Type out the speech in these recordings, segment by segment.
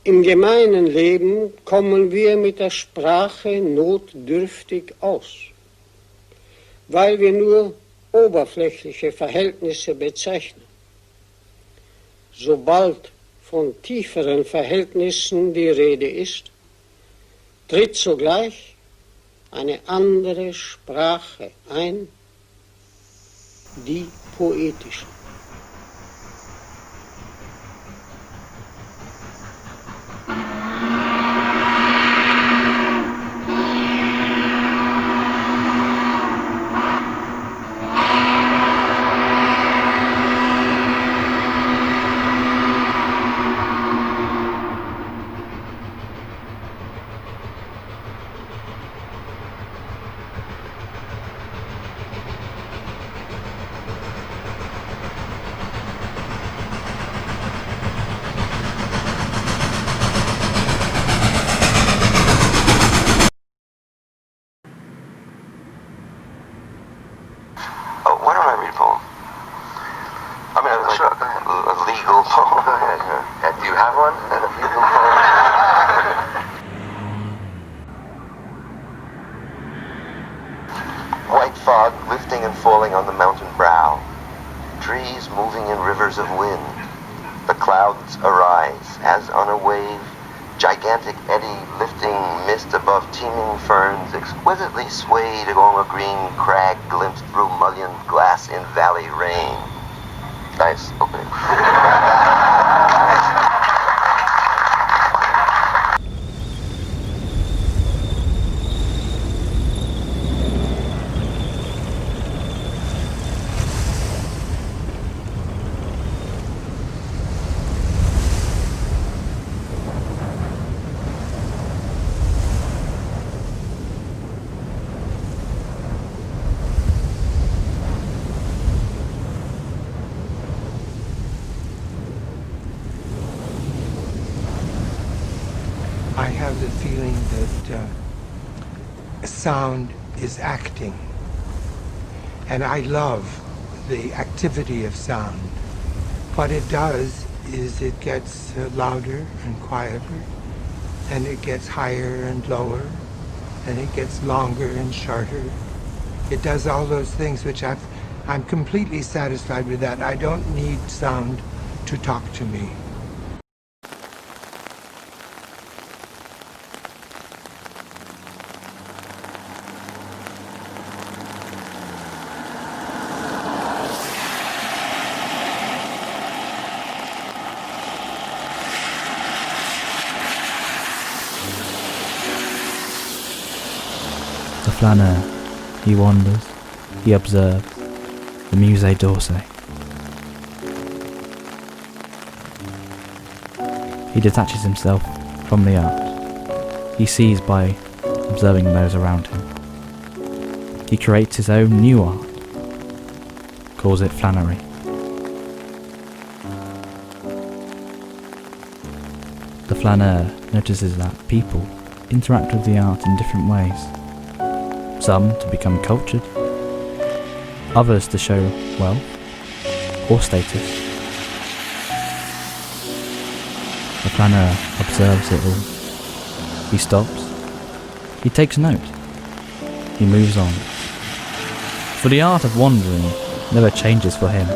Im gemeinen Leben kommen wir mit der Sprache notdürftig aus, weil wir nur oberflächliche Verhältnisse bezeichnen. Sobald von tieferen Verhältnissen die Rede ist, tritt sogleich eine andere Sprache ein, die poetische. Why don't I read a poem? I mean, sure, go ahead. A legal poem. Go ahead. Do you have one? A legal poem? White fog lifting and falling on the mountain brow. Trees moving in rivers of wind. The clouds arise as on a wave. Gigantic eddy lifting mist above teeming ferns, exquisitely swayed along a green crag glimpsed through mullioned glass in valley rain. Nice opening. I have the feeling that sound is acting, and I love the activity of sound. What it does is it gets louder and quieter, and it gets higher and lower, and it gets longer and shorter. It does all those things which I'm completely satisfied with that. I don't need sound to talk to me. The flaneur, he wanders, he observes, the Musée d'Orsay. He detaches himself from the art. He sees by observing those around him. He creates his own new art, calls it flannery. The flaneur notices that people interact with the art in different ways. Some to become cultured, others to show wealth or status. The flaneur observes it all. He stops, he takes note, he moves on. For the art of wandering never changes for him.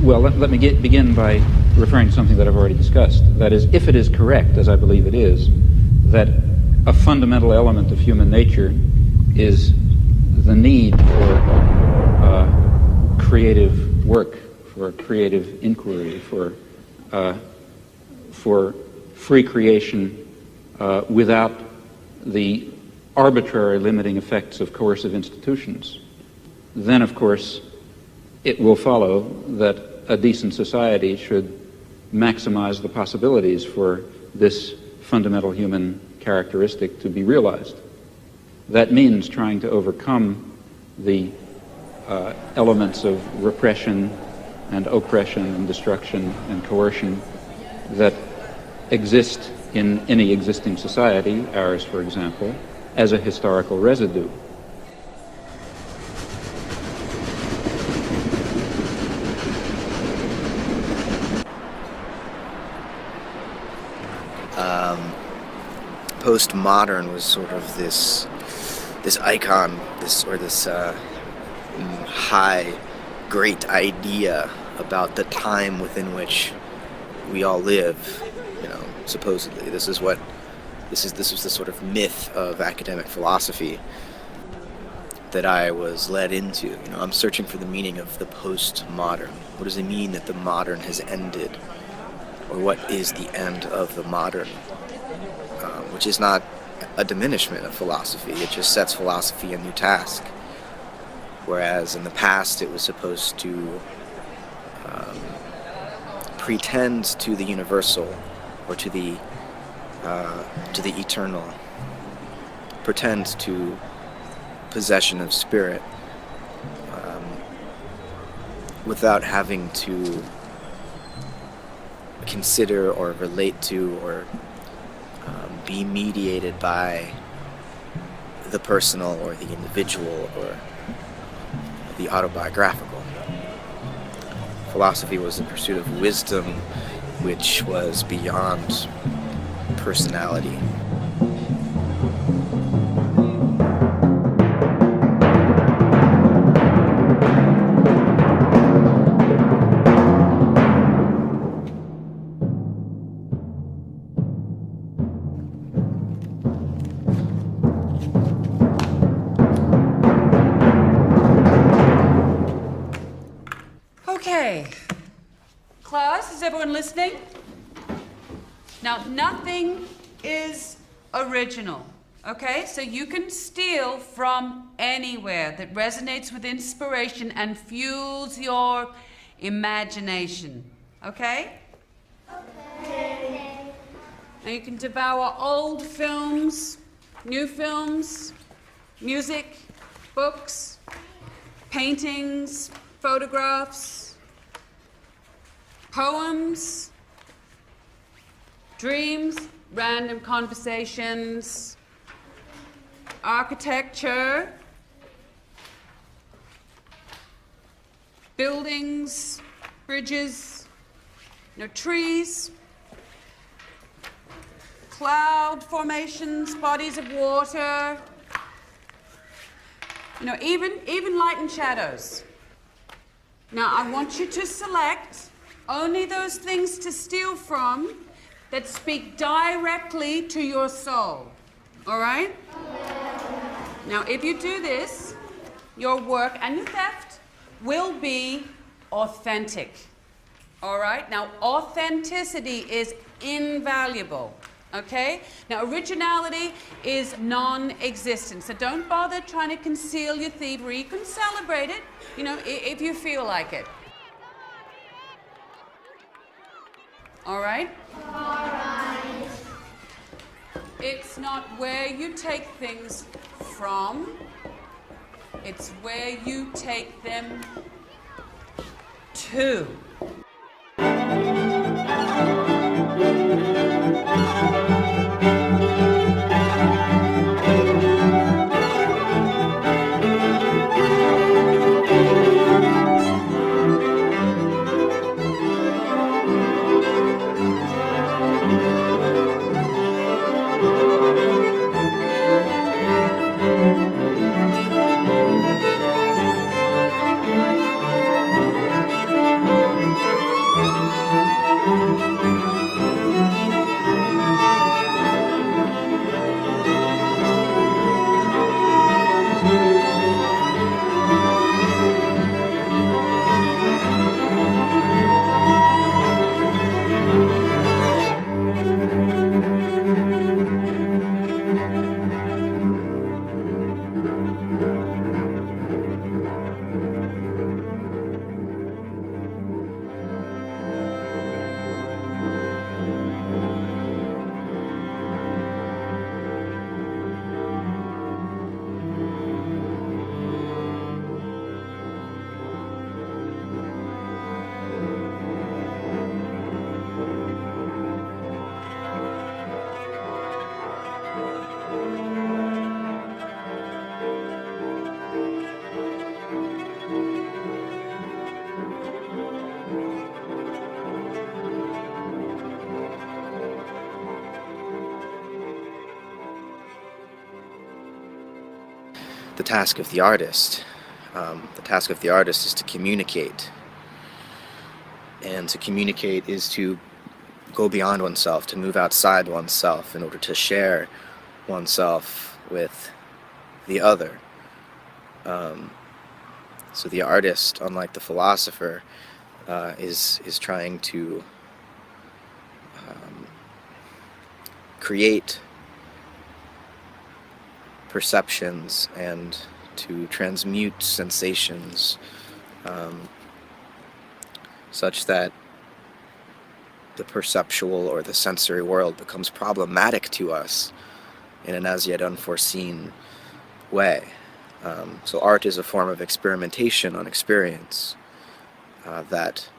Well, let me begin by referring to something that I've already discussed. That is, if it is correct, as I believe it is, that a fundamental element of human nature is the need for creative work, for creative inquiry, for free creation without the arbitrary limiting effects of coercive institutions, then, of course, it will follow that a decent society should maximize the possibilities for this fundamental human characteristic to be realized. That means trying to overcome the elements of repression and oppression and destruction and coercion that exist in any existing society, ours, for example, as a historical residue. Postmodern was sort of this icon, this high, great idea about the time within which we all live. Supposedly, this was the sort of myth of academic philosophy that I was led into. I'm searching for the meaning of the postmodern. What does it mean that the modern has ended? Or what is the end of the modern? Which is not a diminishment of philosophy. It just sets philosophy a new task. Whereas in the past it was supposed to pretend to the universal or to the eternal, pretend to possession of spirit, without having to consider or relate to or be mediated by the personal or the individual or the autobiographical. Philosophy was the pursuit of wisdom, which was beyond personality. Okay. Class, is everyone listening? Now, nothing is original, okay? So you can steal from anywhere that resonates with inspiration and fuels your imagination, okay? Okay. Now you can devour old films, new films, music, books, paintings, photographs, poems, dreams, random conversations, architecture, buildings, bridges, trees, cloud formations, bodies of water, even light and shadows. Now, I want you to select only those things to steal from that speak directly to your soul. All right? Now, if you do this, your work and your theft will be authentic. All right? Now, authenticity is invaluable. Okay? Now, originality is non-existent. So don't bother trying to conceal your thievery. You can celebrate it, if you feel like it. All right? All right. It's not where you take things from. It's where you take them to. the task of the artist. The task of the artist is to communicate. And to communicate is to go beyond oneself, to move outside oneself in order to share oneself with the other. So the artist, unlike the philosopher, is trying to create perceptions and to transmute sensations such that the perceptual or the sensory world becomes problematic to us in an as yet unforeseen way. So art is a form of experimentation on experience that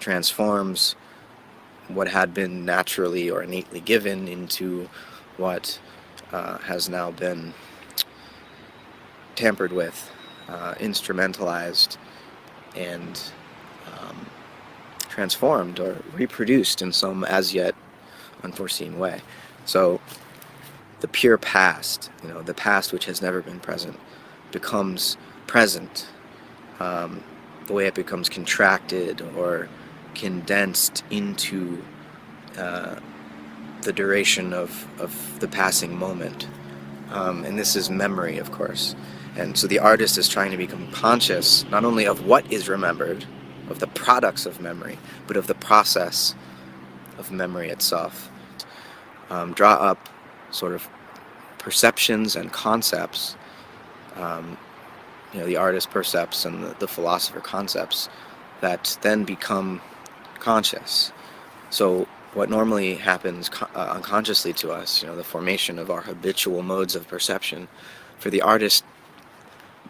transforms what had been naturally or innately given into what has now been tampered with, instrumentalized, and transformed or reproduced in some as yet unforeseen way. So the pure past, the past which has never been present, becomes present. The way it becomes contracted or condensed into the duration of the passing moment. And this is memory, of course. And so the artist is trying to become conscious not only of what is remembered, of the products of memory, but of the process of memory itself. Draw up sort of perceptions and concepts, the artist percepts and the philosopher concepts, that then become conscious. So what normally happens unconsciously to us, the formation of our habitual modes of perception, for the artist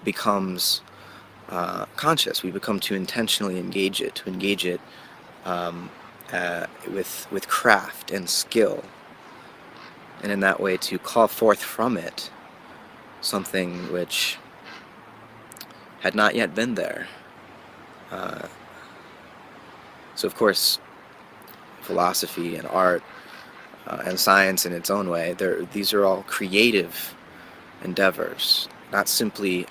becomes conscious. We become to intentionally engage it, with craft and skill, and in that way to call forth from it something which had not yet been there. So of course, philosophy and art and science in its own way, these are all creative endeavors. Not simply,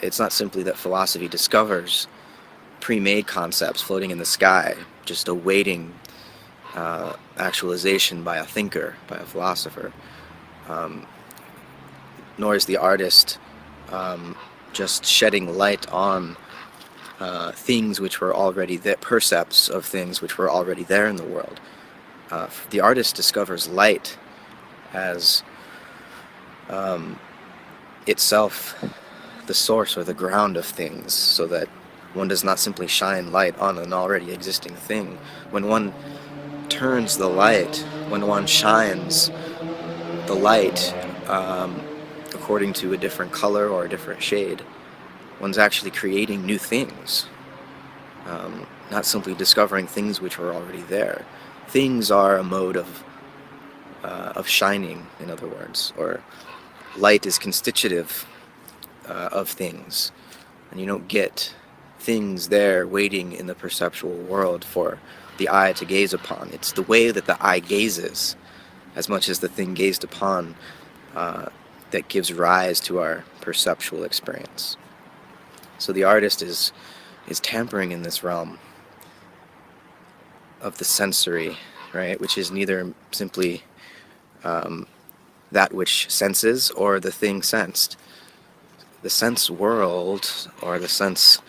it's not simply that philosophy discovers pre-made concepts floating in the sky, just awaiting actualization by a thinker, by a philosopher. Nor is the artist just shedding light on things which were already there, percepts of things which were already there in the world. The artist discovers light as itself the source or the ground of things, so that one does not simply shine light on an already existing thing. When one turns the light, when one shines the light according to a different color or a different shade, one's actually creating new things, not simply discovering things which were already there. Things are a mode of shining, in other words, or light is constitutive of things, and you don't get things there waiting in the perceptual world for the eye to gaze upon. It's the way that the eye gazes, as much as the thing gazed upon, that gives rise to our perceptual experience. So the artist is tampering in this realm of the sensory, right, which is neither simply that which senses or the thing sensed. The sense world, or the sense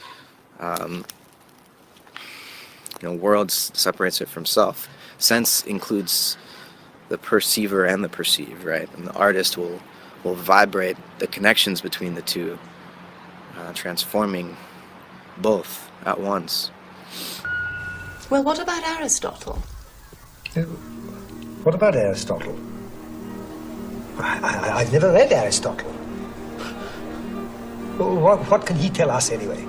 world separates it from self. Sense includes the perceiver and the perceived, right? And the artist will vibrate the connections between the two, transforming both at once. Well, what about Aristotle? What about Aristotle? I've never read Aristotle. What can he tell us anyway?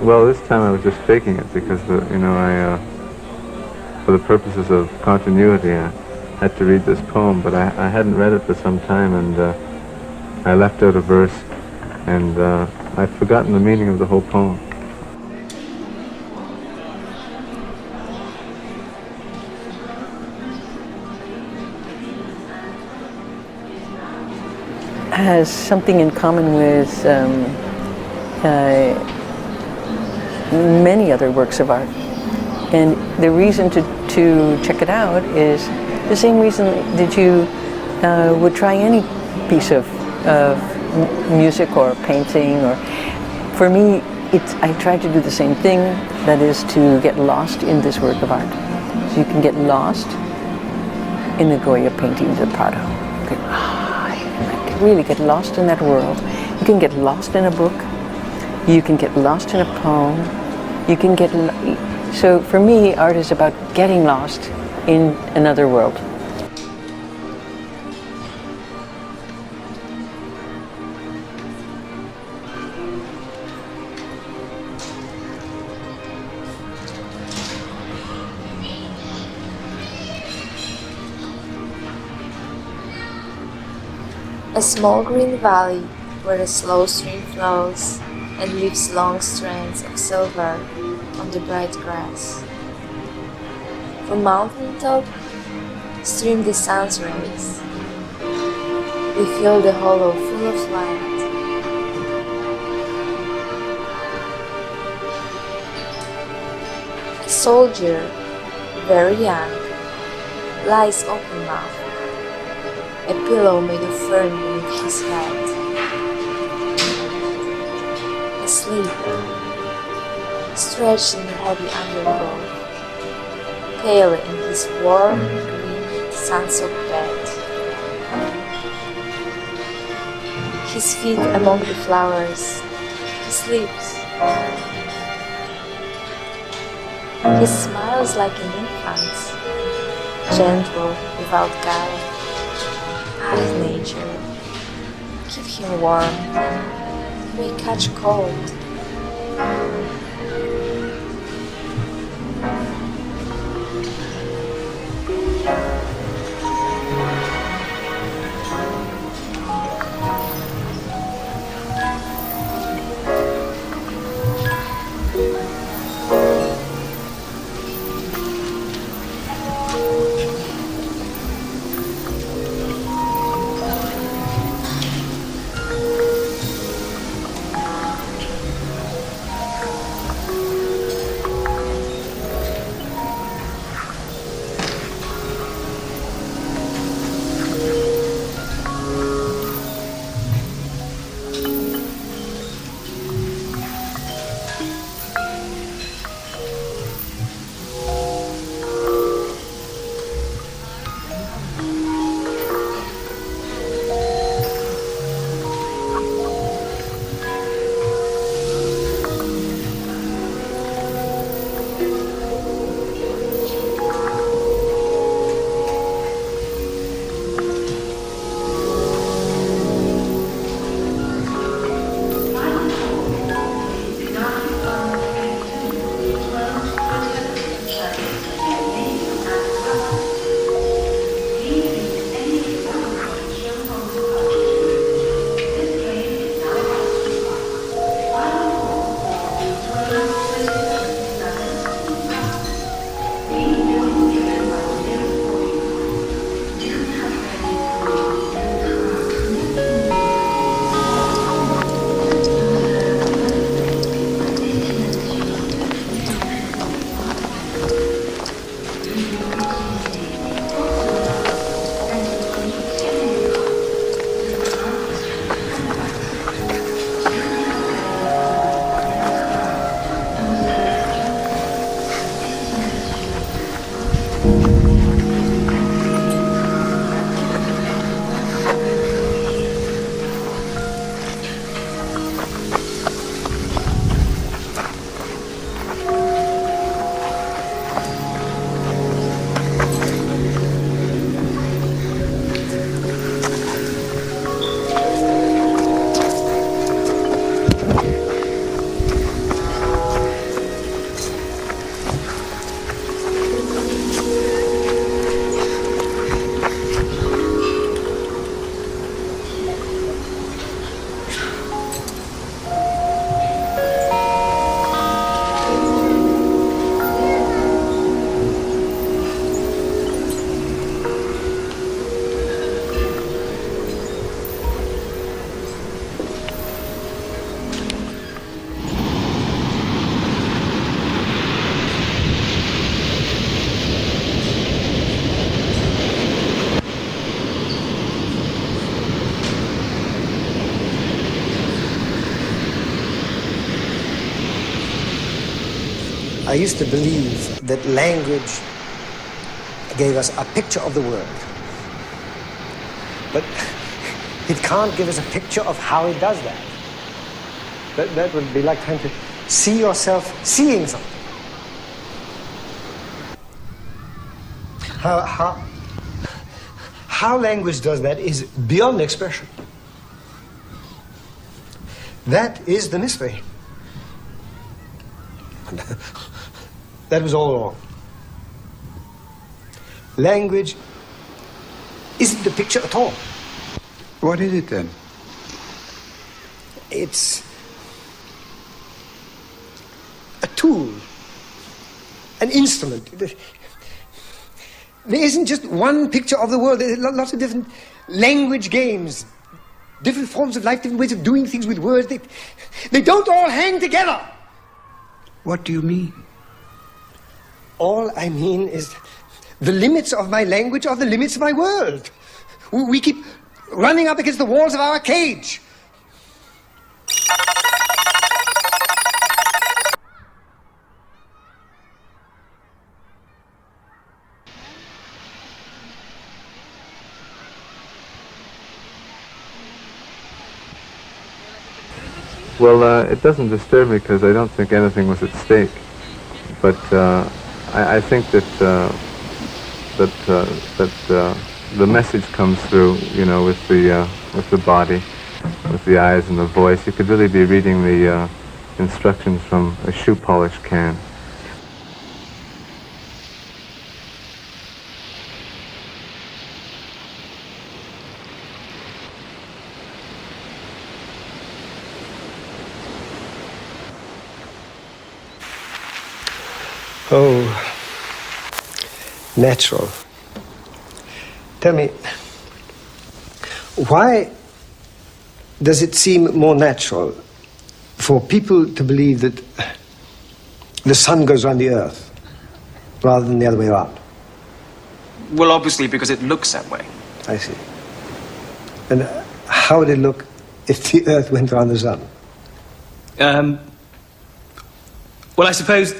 Well, this time I was just faking it because, I, for the purposes of continuity, I had to read this poem, but I hadn't read it for some time, and I left out a verse, and I'd forgotten the meaning of the whole poem. has something in common with many other works of art. And the reason to check it out is the same reason that you would try any piece of music or painting. Or for me, I try to do the same thing, that is to get lost in this work of art. So you can get lost in the Goya painting, the Prado. You can really get lost in that world. You can get lost in a book. You can get lost in a poem. You can get... So for me, art is about getting lost in another world. A small green valley where a slow stream flows and leaves long strands of silver on the bright grass. From mountain top stream the sun's rays. They fill the hollow full of light. A soldier, very young, lies open-mouthed, a pillow made of fern beneath his head. Asleep, stretched in the heavy undergrowth, pale in his warm, green, sun-soaked bed. His feet among the flowers, he sleeps. He smiles like an infant, gentle, without guile. Ah, nature, keep him warm, he may catch cold. I used to believe that language gave us a picture of the world. But it can't give us a picture of how it does that. That would be like trying to see yourself seeing something. How language does that is beyond expression. That is the mystery. That was all wrong. Language isn't the picture at all. What is it then? It's a tool, an instrument. There isn't just one picture of the world. There are lots of different language games, different forms of life, different ways of doing things with words. They don't all hang together. What do you mean? All I mean is the limits of my language are the limits of my world. We keep running up against the walls of our cage. Well, it doesn't disturb me because I don't think anything was at stake. But I think that the message comes through, you know, with the body, with the eyes and the voice. You could really be reading the instructions from a shoe polish can. Oh, natural. Tell me, why does it seem more natural for people to believe that the sun goes around the earth rather than the other way around? Well, obviously, because it looks that way. I see. And how would it look if the earth went around the sun? Well, I suppose...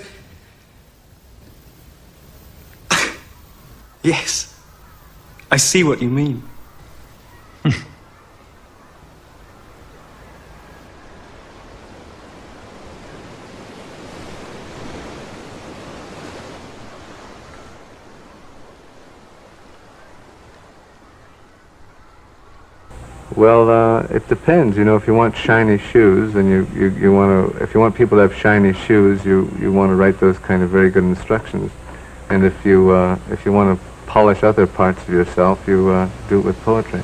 Yes, I see what you mean. Well, it depends. You know, if you want shiny shoes, and you want to, if you want people to have shiny shoes, you want to write those kind of very good instructions. And if you want to polish other parts of yourself, you do it with poetry.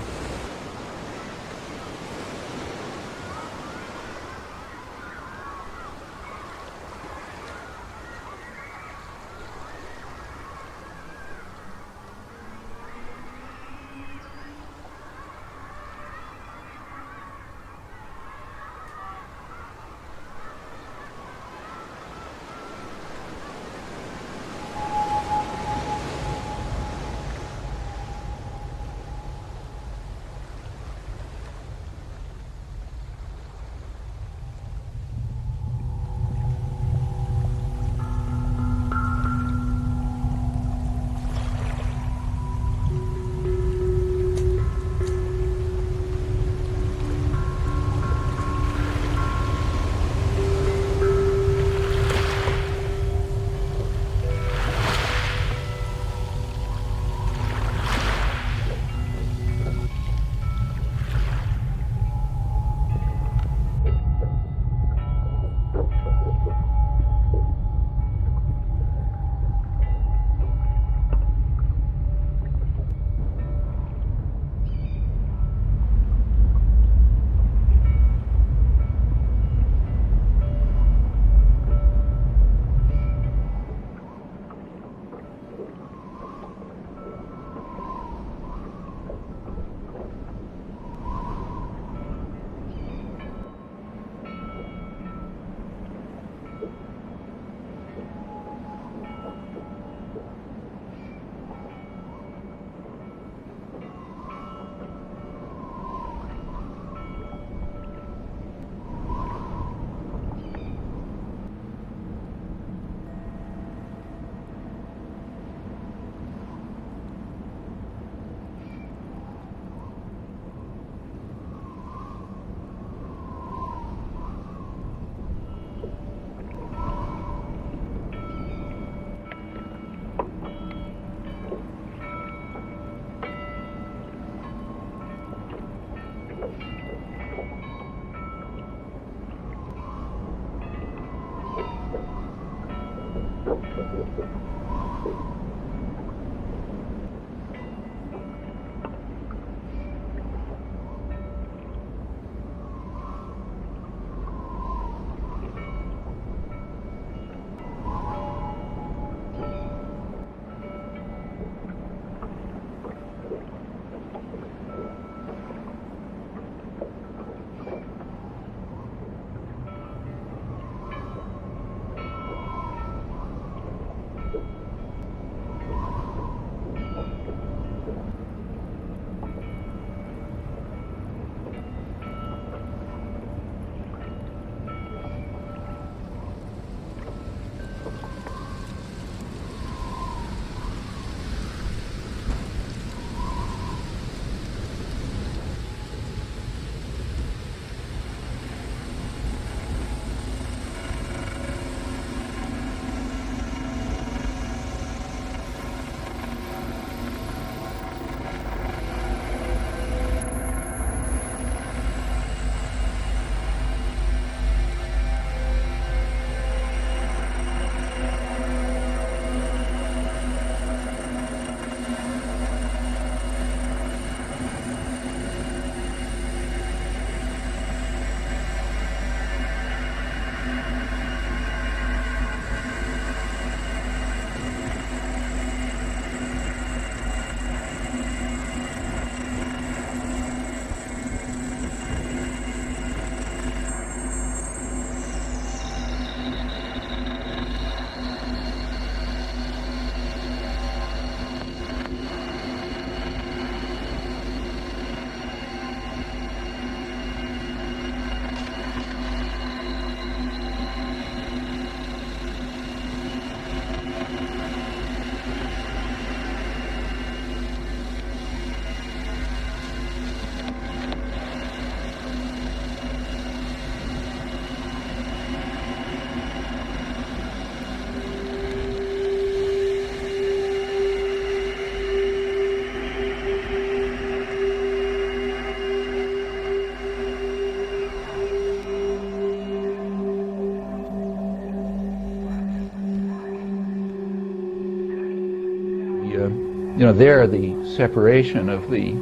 There the separation of the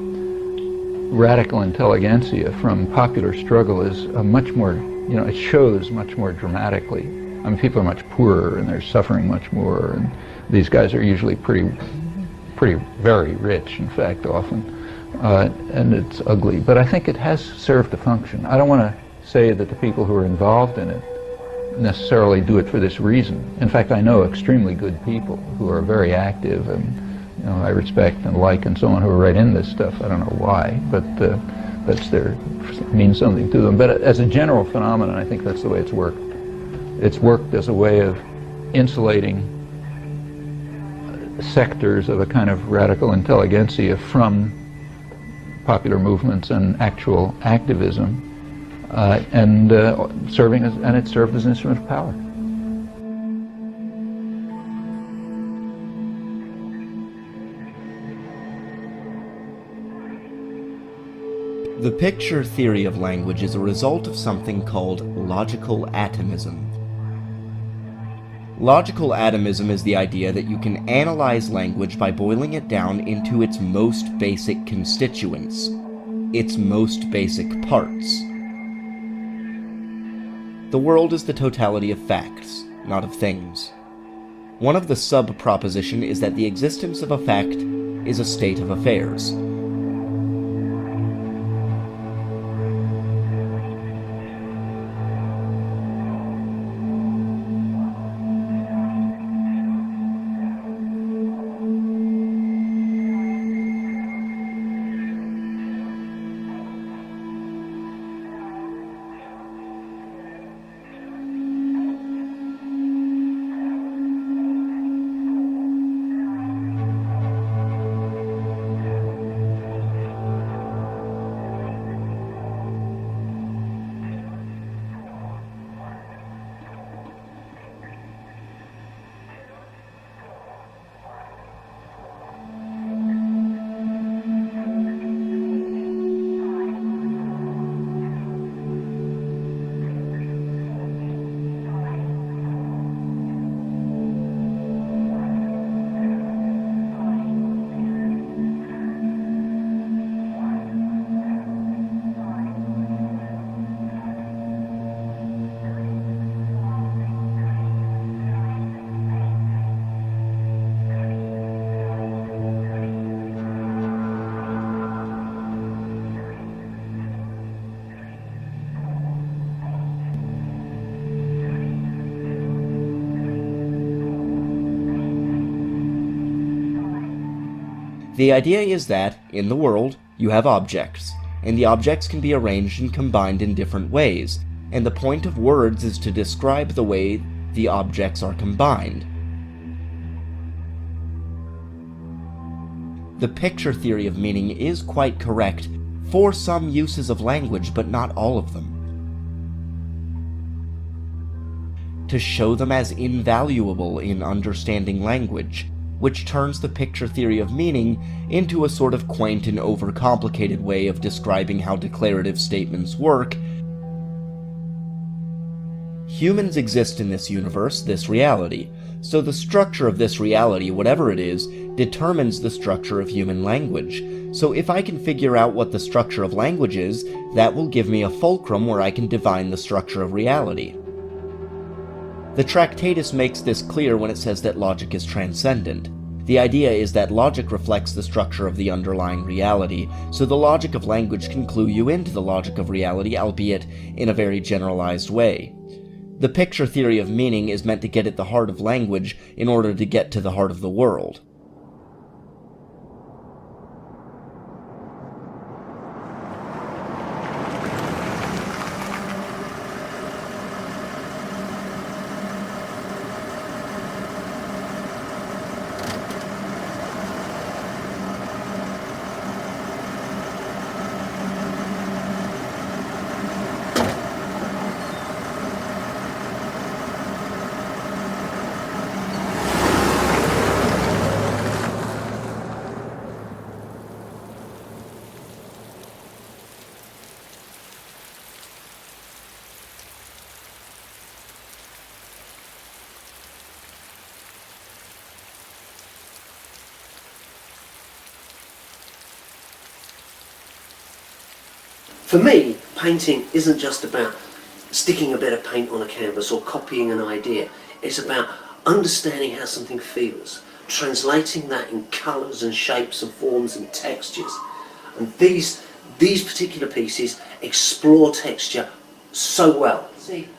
radical intelligentsia from popular struggle is a much more, it shows much more dramatically. I mean, people are much poorer and they're suffering much more, and these guys are usually very rich, in fact, often, and it's ugly. But I think it has served a function. I don't want to say that the people who are involved in it necessarily do it for this reason. In fact, I know extremely good people who are very active and I respect and like and so on, who are right in this stuff. I don't know why, but means something to them. But as a general phenomenon, I think that's the way it's worked. It's worked as a way of insulating sectors of a kind of radical intelligentsia from popular movements and actual activism, and it served as an instrument of power. The picture theory of language is a result of something called logical atomism. Logical atomism is the idea that you can analyze language by boiling it down into its most basic constituents, its most basic parts. The world is the totality of facts, not of things. One of the sub-proposition is that the existence of a fact is a state of affairs. The idea is that, in the world, you have objects, and the objects can be arranged and combined in different ways, and the point of words is to describe the way the objects are combined. The picture theory of meaning is quite correct for some uses of language, but not all of them. To show them as invaluable in understanding language, which turns the picture theory of meaning into a sort of quaint and overcomplicated way of describing how declarative statements work. Humans exist in this universe, this reality, so the structure of this reality, whatever it is, determines the structure of human language. So if I can figure out what the structure of language is, that will give me a fulcrum where I can divine the structure of reality. The Tractatus makes this clear when it says that logic is transcendent. The idea is that logic reflects the structure of the underlying reality, so the logic of language can clue you into the logic of reality, albeit in a very generalized way. The picture theory of meaning is meant to get at the heart of language in order to get to the heart of the world. For me, painting isn't just about sticking a bit of paint on a canvas or copying an idea. It's about understanding how something feels, translating that in colours and shapes and forms and textures. And these particular pieces explore texture so well. See,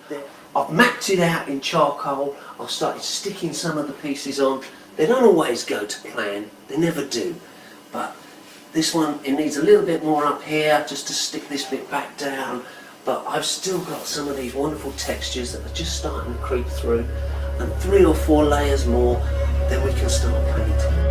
I've mapped it out in charcoal, I've started sticking some of the pieces on. They don't always go to plan, they never do. But this one, it needs a little bit more up here just to stick this bit back down, but I've still got some of these wonderful textures that are just starting to creep through, and 3 or 4 layers more, then we can start painting.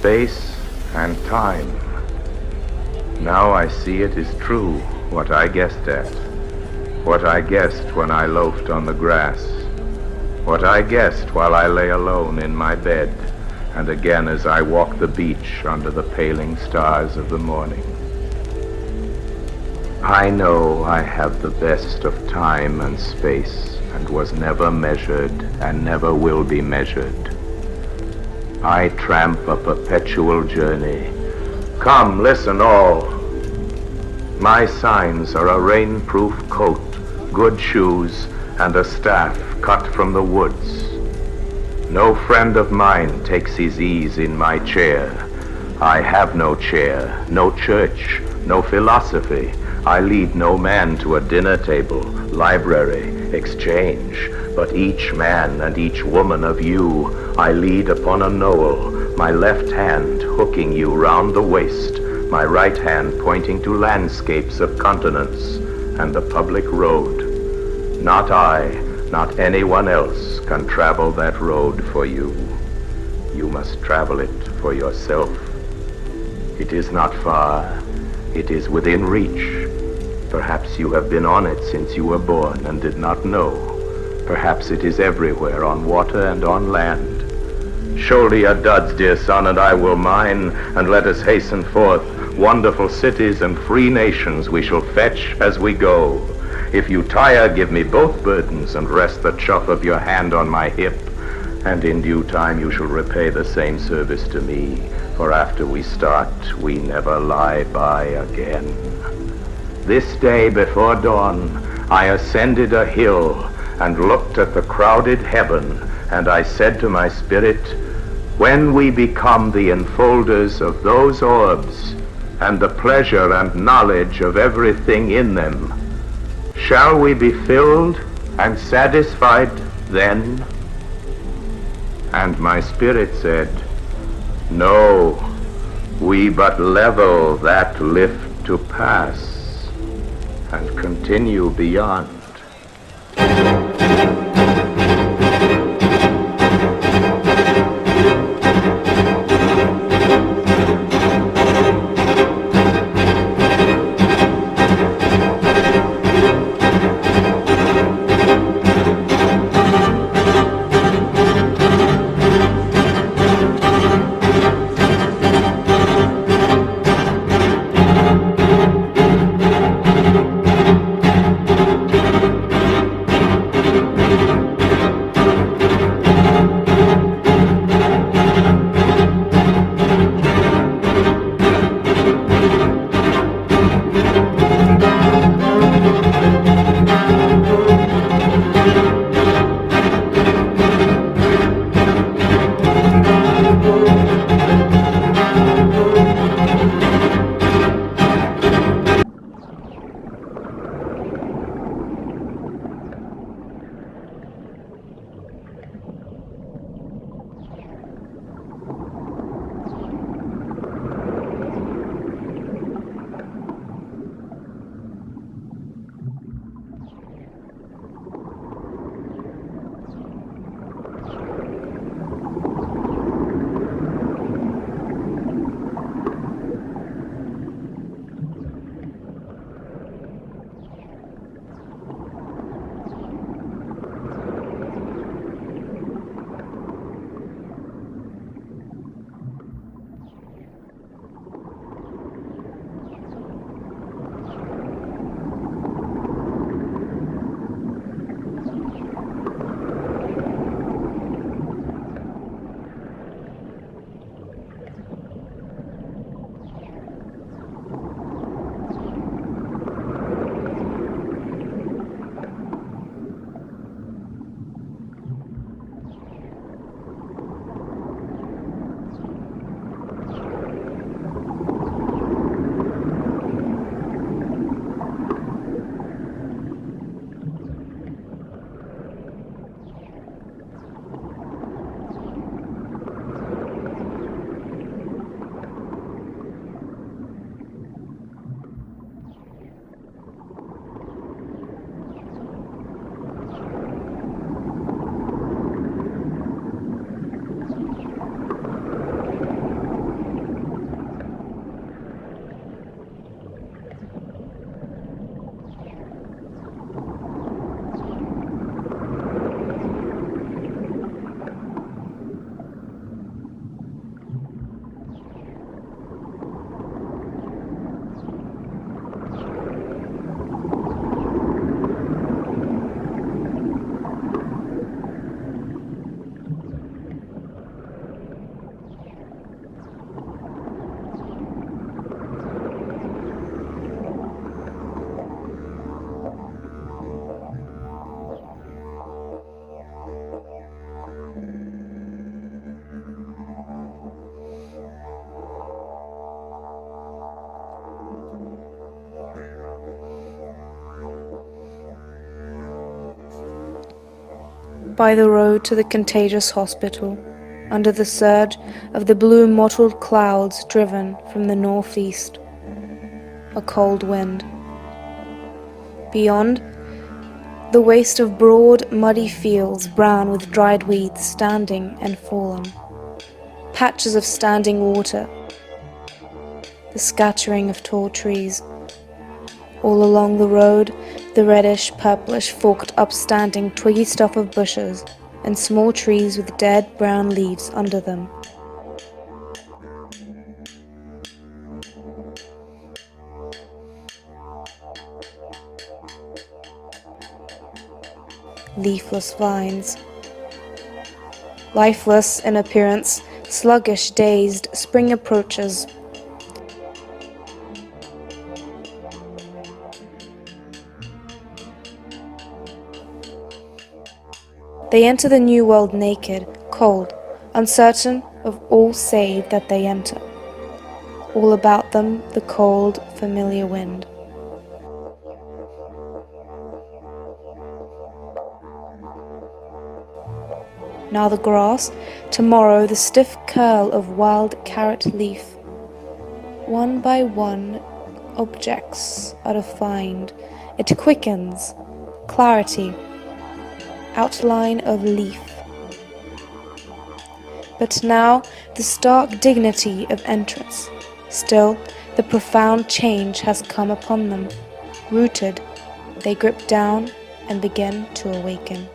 space and time. Now I see it is true, what I guessed at, what I guessed when I loafed on the grass, what I guessed while I lay alone in my bed, and again as I walked the beach under the paling stars of the morning. I know I have the best of time and space, and was never measured and never will be measured. I tramp a perpetual journey. Come, listen all. My signs are a rain-proof coat, good shoes, and a staff cut from the woods. No friend of mine takes his ease in my chair. I have no chair, no church, no philosophy. I lead no man to a dinner table, library, exchange, but each man and each woman of you I lead upon a knoll, my left hand hooking you round the waist, my right hand pointing to landscapes of continents and the public road. Not I, not anyone else can travel that road for you. You must travel it for yourself. It is not far, it is within reach. Perhaps you have been on it since you were born and did not know. Perhaps it is everywhere, on water and on land. Shoulder your duds, dear son, and I will mine, and let us hasten forth. Wonderful cities and free nations we shall fetch as we go. If you tire, give me both burdens, and rest the chuff of your hand on my hip, and in due time you shall repay the same service to me, for after we start, we never lie by again. This day before dawn, I ascended a hill and looked at the crowded heaven, and I said to my spirit, when we become the enfolders of those orbs, and the pleasure and knowledge of everything in them, shall we be filled and satisfied then? And my spirit said, no, we but level that lift to pass, and continue beyond. by the road to the contagious hospital, under the surge of the blue mottled clouds driven from the northeast. A cold wind. Beyond, the waste of broad, muddy fields brown with dried weeds standing and fallen. Patches of standing water. The scattering of tall trees. All along the road, the reddish, purplish, forked, upstanding, twiggy stuff of bushes, and small trees with dead brown leaves under them. Leafless vines. Lifeless in appearance, sluggish, dazed, spring approaches. They enter the new world naked, cold, uncertain of all save that they enter. All about them the cold, familiar wind. Now the grass, tomorrow the stiff curl of wild carrot leaf. One by one, objects are defined. It quickens, clarity, outline of leaf. But now the stark dignity of entrance. Still, the profound change has come upon them. Rooted, they grip down and begin to awaken.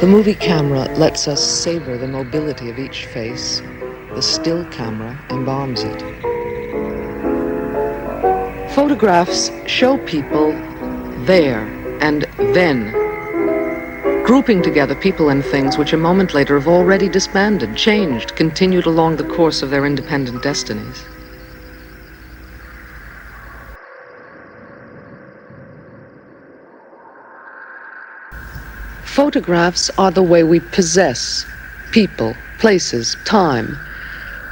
The movie camera lets us savor the mobility of each face. The still camera embalms it. Photographs show people there and then, grouping together people and things which a moment later have already disbanded, changed, continued along the course of their independent destinies. Photographs are the way we possess people, places, time.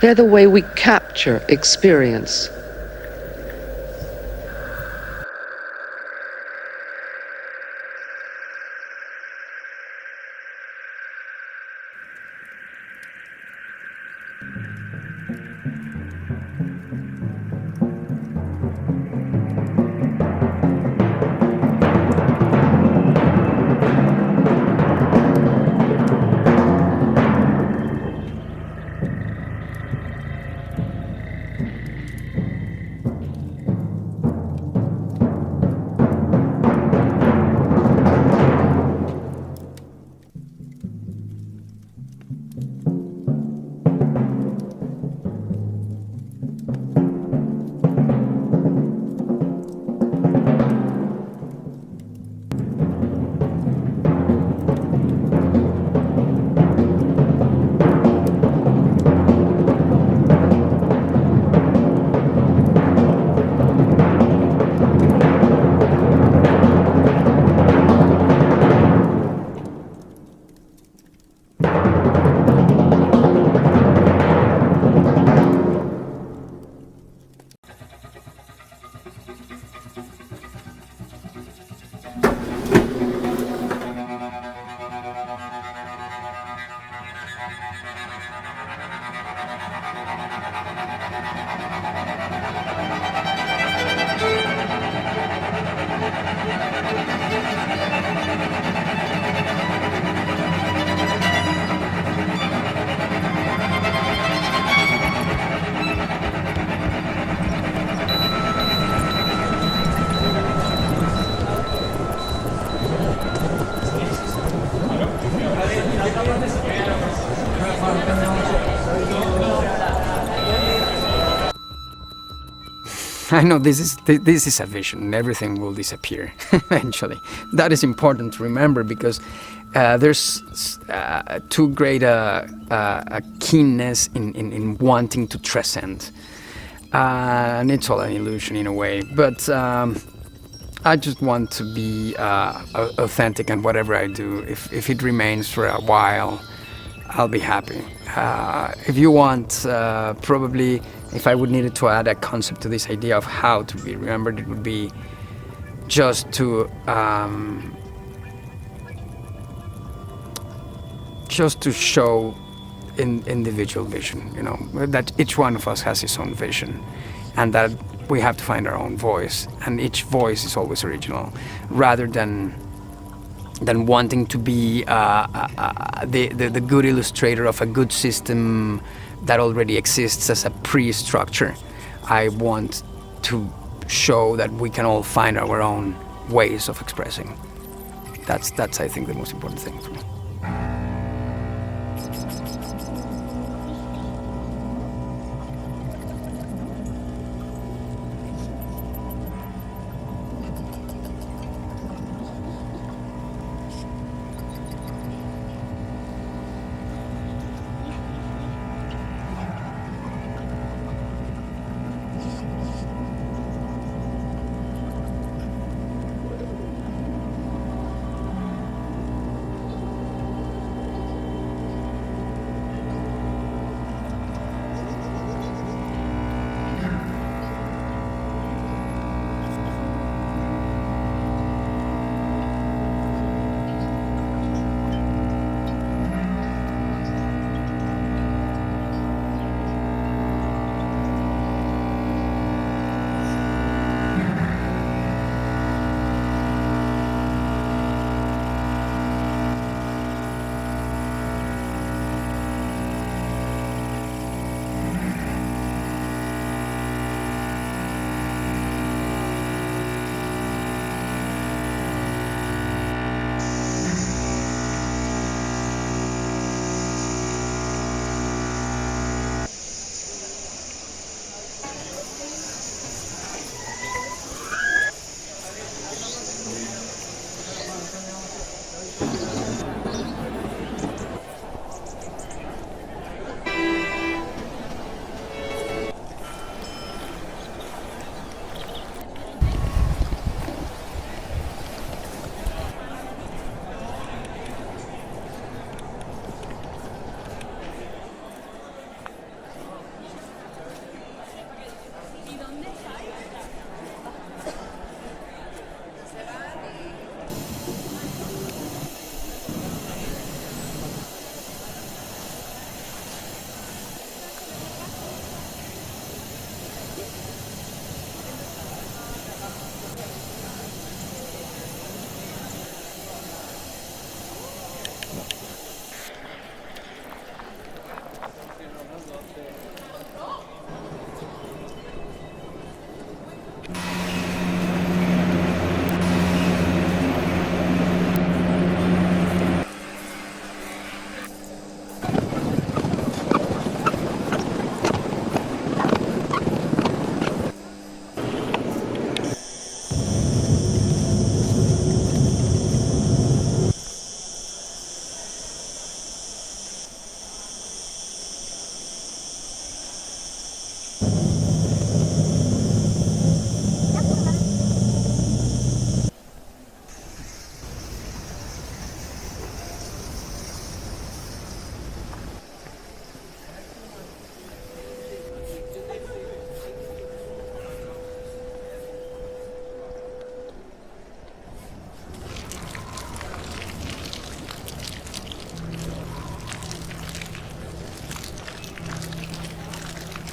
They're the way we capture experience. I know this is a vision. Everything will disappear eventually. That is important to remember, because there's too great a keenness in wanting to transcend. And it's all an illusion in a way. But I just want to be authentic, and whatever I do, if it remains for a while, I'll be happy. If you want, probably, if I would needed to add a concept to this idea of how to be remembered, it would be just to show individual vision, you know, that each one of us has his own vision, and that we have to find our own voice, and each voice is always original, rather than wanting to be the good illustrator of a good system that already exists as a pre-structure. I want to show that we can all find our own ways of expressing. That's I think the most important thing for me.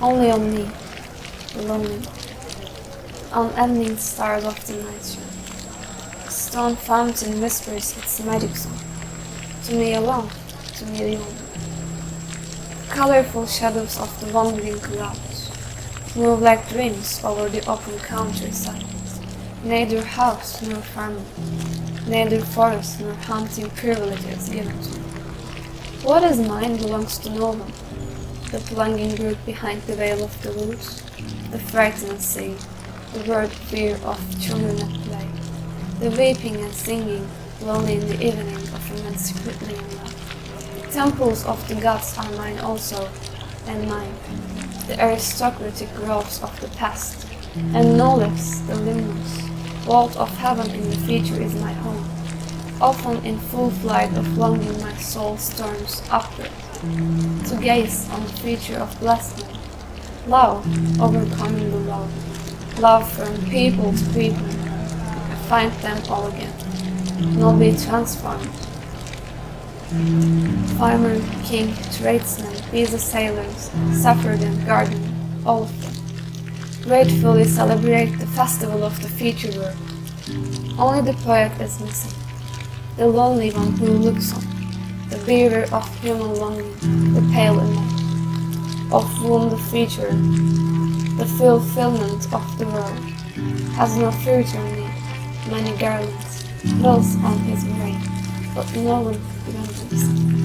Only on me, alone, on evening stars of the night sky. A stone fountain whispers its magic song, to me alone, to me alone. Colorful shadows of the wandering clouds move like dreams over the open countryside. Neither house nor family, neither forest nor hunting privileges given to me. What is mine belongs to no one. The plunging brook behind the veil of the woods, the frightened sea, the word fear of children at play, the weeping and singing, lonely in the evening of a man secretly in love. The temples of the gods are mine also, and mine, the aristocratic groves of the past, and Knowledge, the limnos, vault of heaven in the future is my home. Often in full flight of longing my soul storms upward, to gaze on the future of blessing. Love overcoming the love, love from people to people, I find them all again, not be transformed. Farmer, king, tradesman, busy sailors, shepherd and gardener, all of them, gratefully celebrate the festival of the future world. Only the poet is missing, the lonely one who looks on, the bearer of human longing, the pale image, of whom the future, the fulfillment of the world, has no future need, many garlands, fills on his brain, but no one remembers.